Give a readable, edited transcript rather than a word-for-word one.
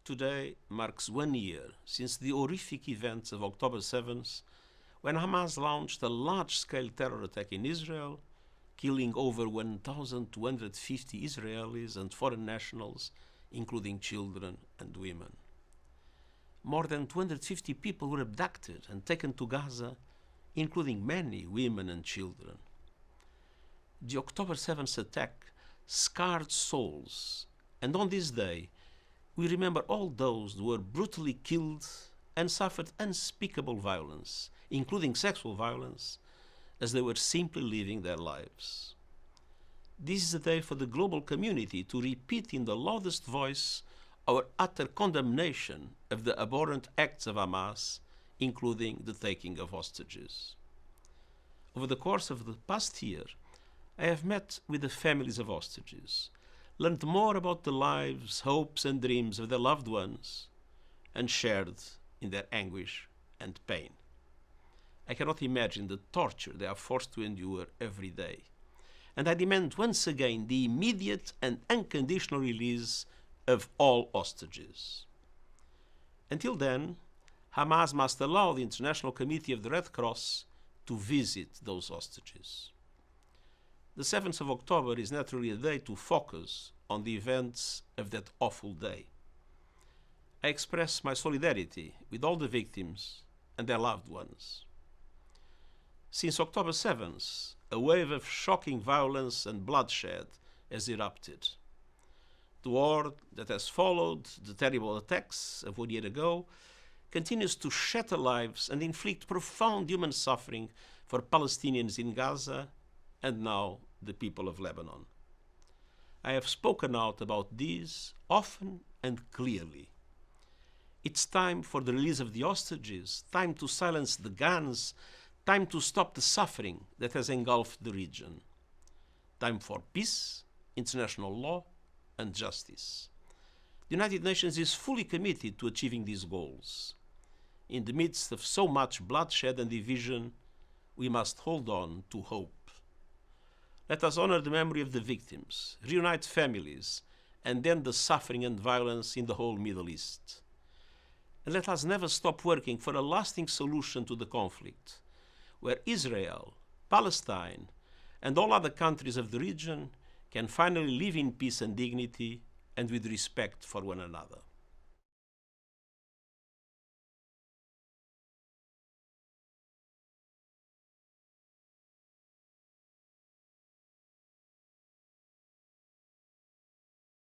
Today marks 1 year since the horrific events of October 7th, when Hamas launched a large-scale terror attack in Israel, killing over 1,250 Israelis and foreign nationals, including children and women. More than 250 people were abducted and taken to Gaza, including many women and children. The October 7th attack scarred souls, and on this day, we remember all those who were brutally killed and suffered unspeakable violence, including sexual violence, as they were simply living their lives. This is a day for the global community to repeat in the loudest voice our utter condemnation of the abhorrent acts of Hamas, including the taking of hostages. Over the course of the past year, I have met with the families of hostages, learned more about the lives, hopes and dreams of their loved ones, and shared in their anguish and pain. I cannot imagine the torture they are forced to endure every day, and I demand once again the immediate and unconditional release of all hostages. Until then, Hamas must allow the International Committee of the Red Cross to visit those hostages. The 7th of October is naturally a day to focus on the events of that awful day. I express my solidarity with all the victims and their loved ones. Since October 7th, a wave of shocking violence and bloodshed has erupted. The war that has followed the terrible attacks of 1 year ago continues to shatter lives and inflict profound human suffering for Palestinians in Gaza and now the people of Lebanon. I have spoken out about this often and clearly. It's time for the release of the hostages, time to silence the guns, time to stop the suffering that has engulfed the region. Time for peace, international law, and justice. The United Nations is fully committed to achieving these goals. In the midst of so much bloodshed and division, we must hold on to hope. Let us honor the memory of the victims, reunite families, and end the suffering and violence in the whole Middle East. And let us never stop working for a lasting solution to the conflict, where Israel, Palestine, and all other countries of the region can finally live in peace and dignity and with respect for one another.